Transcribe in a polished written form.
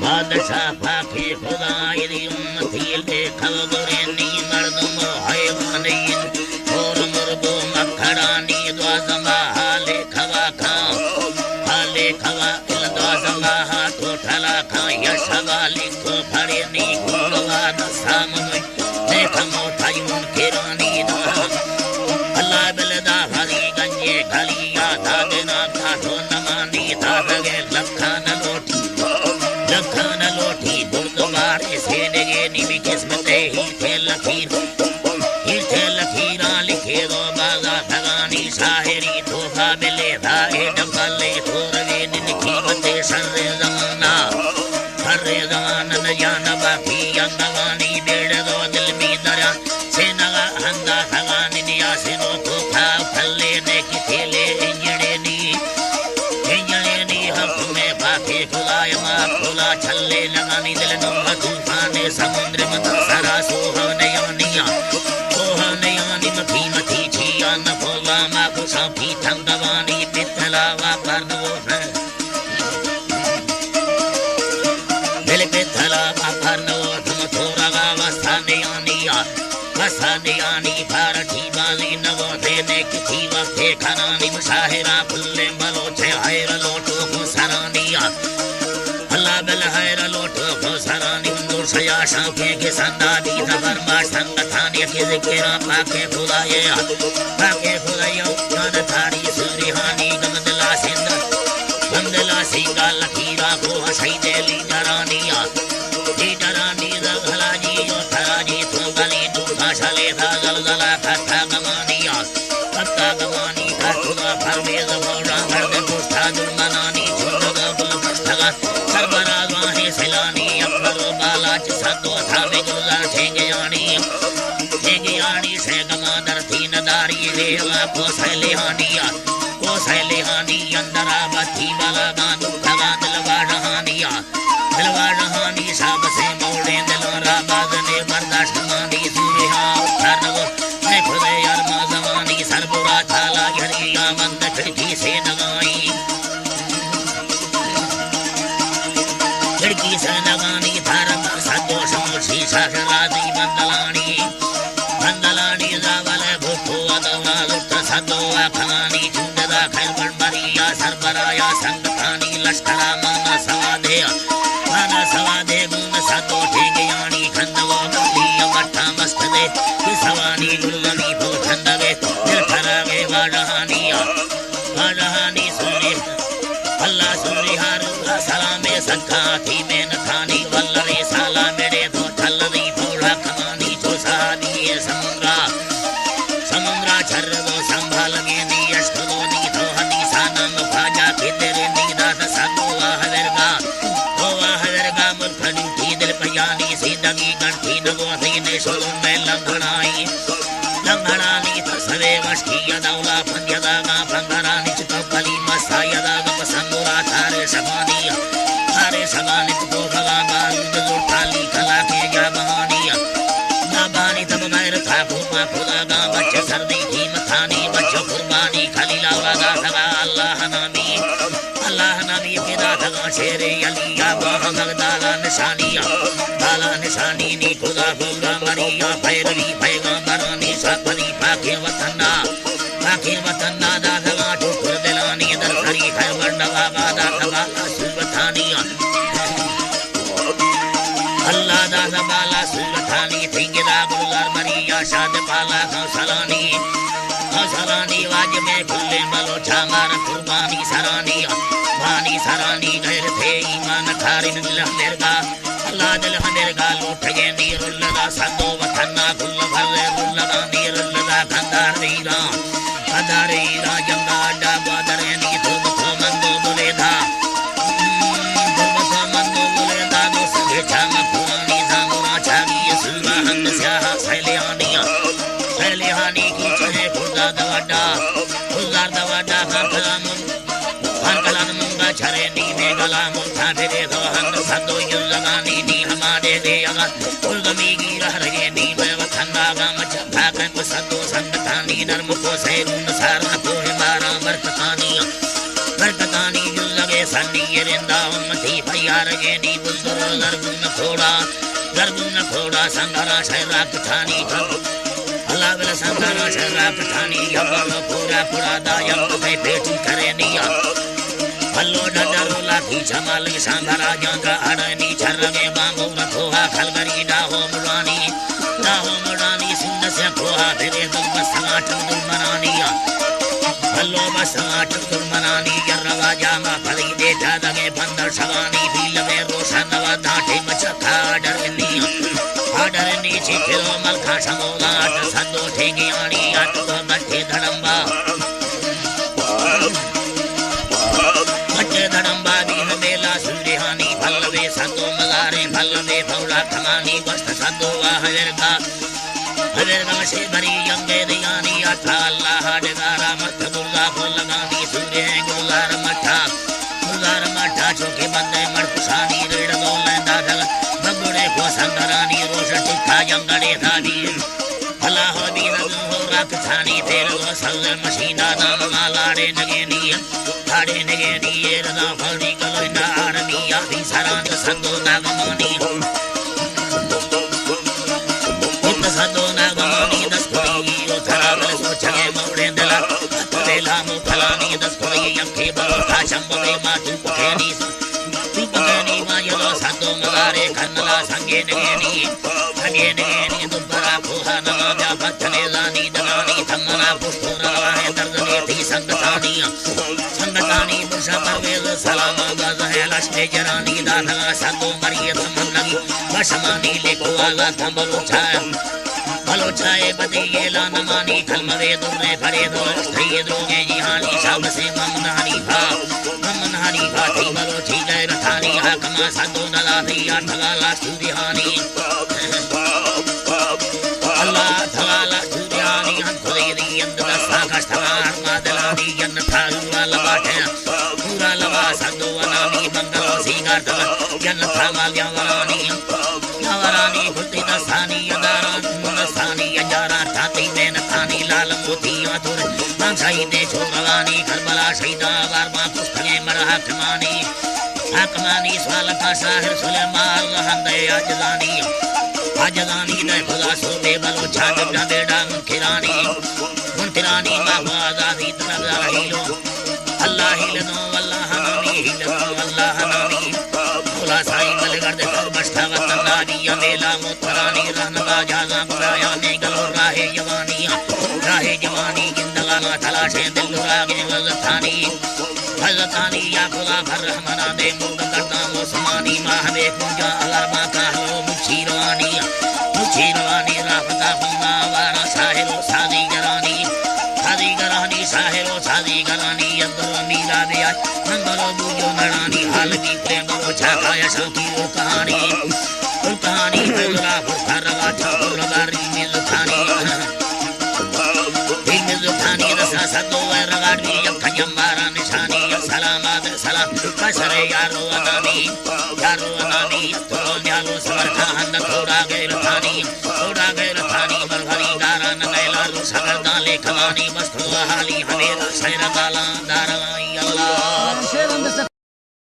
बादशाह पाके खुदाई दी उम्मती ले खबरे नी मर्दम हैवानीन और मुर्दो मखड़ानी द्वाजमा हाले खवा इल द्वाजमा तो ठला खा यशवाली को भरे नी गुणवा न सामने देख मोटा यूं केरानी दा अल्लाह बलदा हरी गंजे गलिया दा देना का तो नमानी दा लगे लखान गुरुद्वारे से नगे निमी किस्मते ही थे लकीरा लिखे दो बागा भगानी शाहरी तोहफा मिले धाए डबले थोरवे निनकी बते सर्रे जमाना न जाना बाकी अंगवानी बेड़ दो दिल में दरा से नगा हंगा भगानी निया से नो तो खा फल्ले ने की थेले इंजड़े नी हम तुम्हें बाकी खुलाय मा खुला छल्ले लगानी दिल नुमा तूफाने समुद्र में सारा सोहनयानिया मखी मथी छिया न फोला मा को सांपी थंगवानी पितलावा परनो है दिल पितलावा परनो तुम थोड़ा वसानियानी भारती बाली नवो देने की थी वक्ते खनानी मुशाहिरा फुल्ले बलोचे हैर लोटो को सरानिया अल्लाह बल हैर लोटो को सरानी मंदूर सया शाफे के संदादी दरबार संगठानी के जिक्रा पाके खुदाया जान थारी सुरिहानी गमदला सिंगा लकीरा को हसई देली डरानिया दगला जी जो थराजी तो गली दूधा चले था गलगला कथा गमानी का खुदा फरमेज मौला मर्द पुष्ठा दुर्मनानी झुंडगा बुल पुष्ठगा सरबरा वाहे सिलानी अकबर बाला चिसदो था बेगुला ठेंगयानी से गमादर तीन दारी रेवा को सैलेहानी अंदरा बत्ती वाला गांधु खगा दिलवा रहानी सब से मोड़े दिलोरा बादने बर्दाश्त मानी सूर्या उठानो ने खुदे अरमा जवानी सरबुरा थाला घरिया मंद खिड़की से लगानी धर्म सदो समोशी शासरादी बंदलानी जावल भूतो अदवा लुट सदो अखनानी चुंददा खैबर बरिया सरबराया संगठानी लश्करा माना सवादे गुण सदो ठेगयानी खंदवो बलिया मठा मस्त दे सवानी गुलनी भो खंदवे दिल खरावे वाडहानी सुने अल्लाह सुने हारूला सलामे सखा थी में नथानी वल्लरे साला मेरे दो ठल्लनी भोड़ा कमानी जो सादी समुद्रा छर दो संभाल गे नी अष्टदो नी तो हनी सानम भाजा के तेरे नी दात सदो आहरगा मुर्खनी थी दिल पयानी सीधगी गंठी नगो थी ने सोलो में लंघनानी तसवे वशकी यदौला पंयदागा पंगरानी चितो कली मसा यदागा पसंगुरा थारे सगानी तो भगागा रुदो थाली कला के जा बहानी तब गैर था खुमा खुदागा बच्चे सर्दी थी मथानी बच्चो कुर्बानी खली लावागा सगा अल्लाह नामी फिदा थगा शेरे अलिया बाला निशानी नी खुदा खुदा मरिया भैरवी पैगंबरानी सकली पाके वतना दादा ठुकर दिलानी दर खरी खैबर नवागा दादा सुबथानिया अल्लाह दादा बाला सुबथानी थिंगदा गुलर मरिया शाद पाला सलानी वाज में खुले बलोचा मार कुर्बानी सरानी गैर थे ईमान खारिन दिल मेरगा अल्लाह दिल मेरगा लूट गए नीरुल्लदा सदो वतना गुल भरे गुल्लदा नीरुल्लदा खंदारीरा जंगा अड्डा बादरे नी धूप को मंदो बुलेधा दो सगे छाम पुरानी धामुरा छागी सुलवा हंद स्याह सैलिहानी की चहे खुदा दवाडा खान मुंगा छरे नी में गला मुंठा दे दो हंद सदो युलगानी नी हमारे दे अगा उलगमी की रह रहे नी में वथंगा गा मचा भागन को सदो संगठानी नरम को सैरून सारा को मारा मरकतानी येरिंदा मथी भैयार गेनी बुजुर दरगुन खोड़ा संघरा शहरा कथानी अल्लाह बेला संघरा शहरा कथानी यमल पूरा पुरादा यम पे पेटी करेनिया हल्लो डडरो लाठी जमाल संघरा जंगा अड़नी छरगे बांगो रखोहा खलगरी डाहो मुरानी सुंद से खोहा तेरे तुम बसमाट दुर्मनानिया हल्लो बसमाट दुर्मनानी यरवा जामा फली दे जादगे बंदर शवानी भील में रोशन व दाठे मचखा डरनी छिखिलो मलखा समोगाट सदो ठेंगी आनी आट तो गट्ठे धड़म्बा दीन बेला सुरिहानी भल्लवे सदो मलारे भल्लवे भौला खमानी वस्त सदो हवेरगा से भरी यंगे दियानी अथा अल्लाह डगारा मत दुर्गा को लगानी सूर्य गुलजार मठा चौके बंदे मड़कुसानी रेड़ दो लेंदा दल बगुड़े को संगरानी रोश टिक्का यंगड़े धादी अल्लाह दीन हो रख छानी तेल वो सल मशीना नाम मालाड़े नगेनी ये रदा फलदी गलोइना आरनी आदि सरांग संदो नागमोनी सदो नागमोनी दस्तुरी उथरा बल सोचगे मोड़े दला बेला मुखलानी दस्तुरी यंखे बलोथा शंभवे मातु पखेनी मायलो सदो मलारे खन्नला संगे नगेनी दुब्बरा खोहा नमाजा पत्थने लानी दनानी थम्मना पुष्टोरा वाहे दर्दने थी संगतानी बुर्शा परवेज सलामा गज़ लश्ते जरानी दानगा सदो मरियत मन लगी बशमानी लेको आला थंबलो छाए बदे ये ला नमानी खलमवे दुर्ने फरे दो स्त्री द्रोगे जिहानी शाब से ममनहानी भा थी बलो छी गए रथानी हाकमा सदो नला थी आठगाला सूर्यहानी अल्लाह थगाला सूर्यहानी हंसले दी अंदर साका स्थवार मादलानी जन्न थालुरा लबाटे पूरा लबा सदो वनानी मंगलो सीगार जन्न थामाल यावरानी खुलती दस्तानी अजारा थाती में नथानी लाल मोती आतुर शहीदे छोरवानी करबला शहीदा वारमा पुस्तके मर हकमानी स्वाल का शाहिर सुलेमान हंदे आजलानी दे खुदा सोबे बलो छाद बेड़ा मुनकिरानी बाबा आजादी तरफ रहीलो अल्लाह हिलनो अल्लाह नामी खुला साई गलगर्द कर बस्ता वतन नारी अमेला मुतरानी रहनगा जाजा बुराया ने गलो राहे जवानी जिंदगाना तलाशे दिल रागे वज़तानी या खुदा भर रहमना दे मुर्द करदा मोसमानी माहवे पूजा अलरमा कहलो मुछीरवानी राफता फंगा वारा साहिरो सादी गरानी अब्दुल मीरा दे मंगलो दूजो नरानी हाल की प्रेमो छाकाया शौकी वो कहानी फुलरा फुरवा ठाकुर लगारी में जुखानी रसा सदो रगाड़ी यखयम मारा निशानी सलाम कसरे यारो अनानी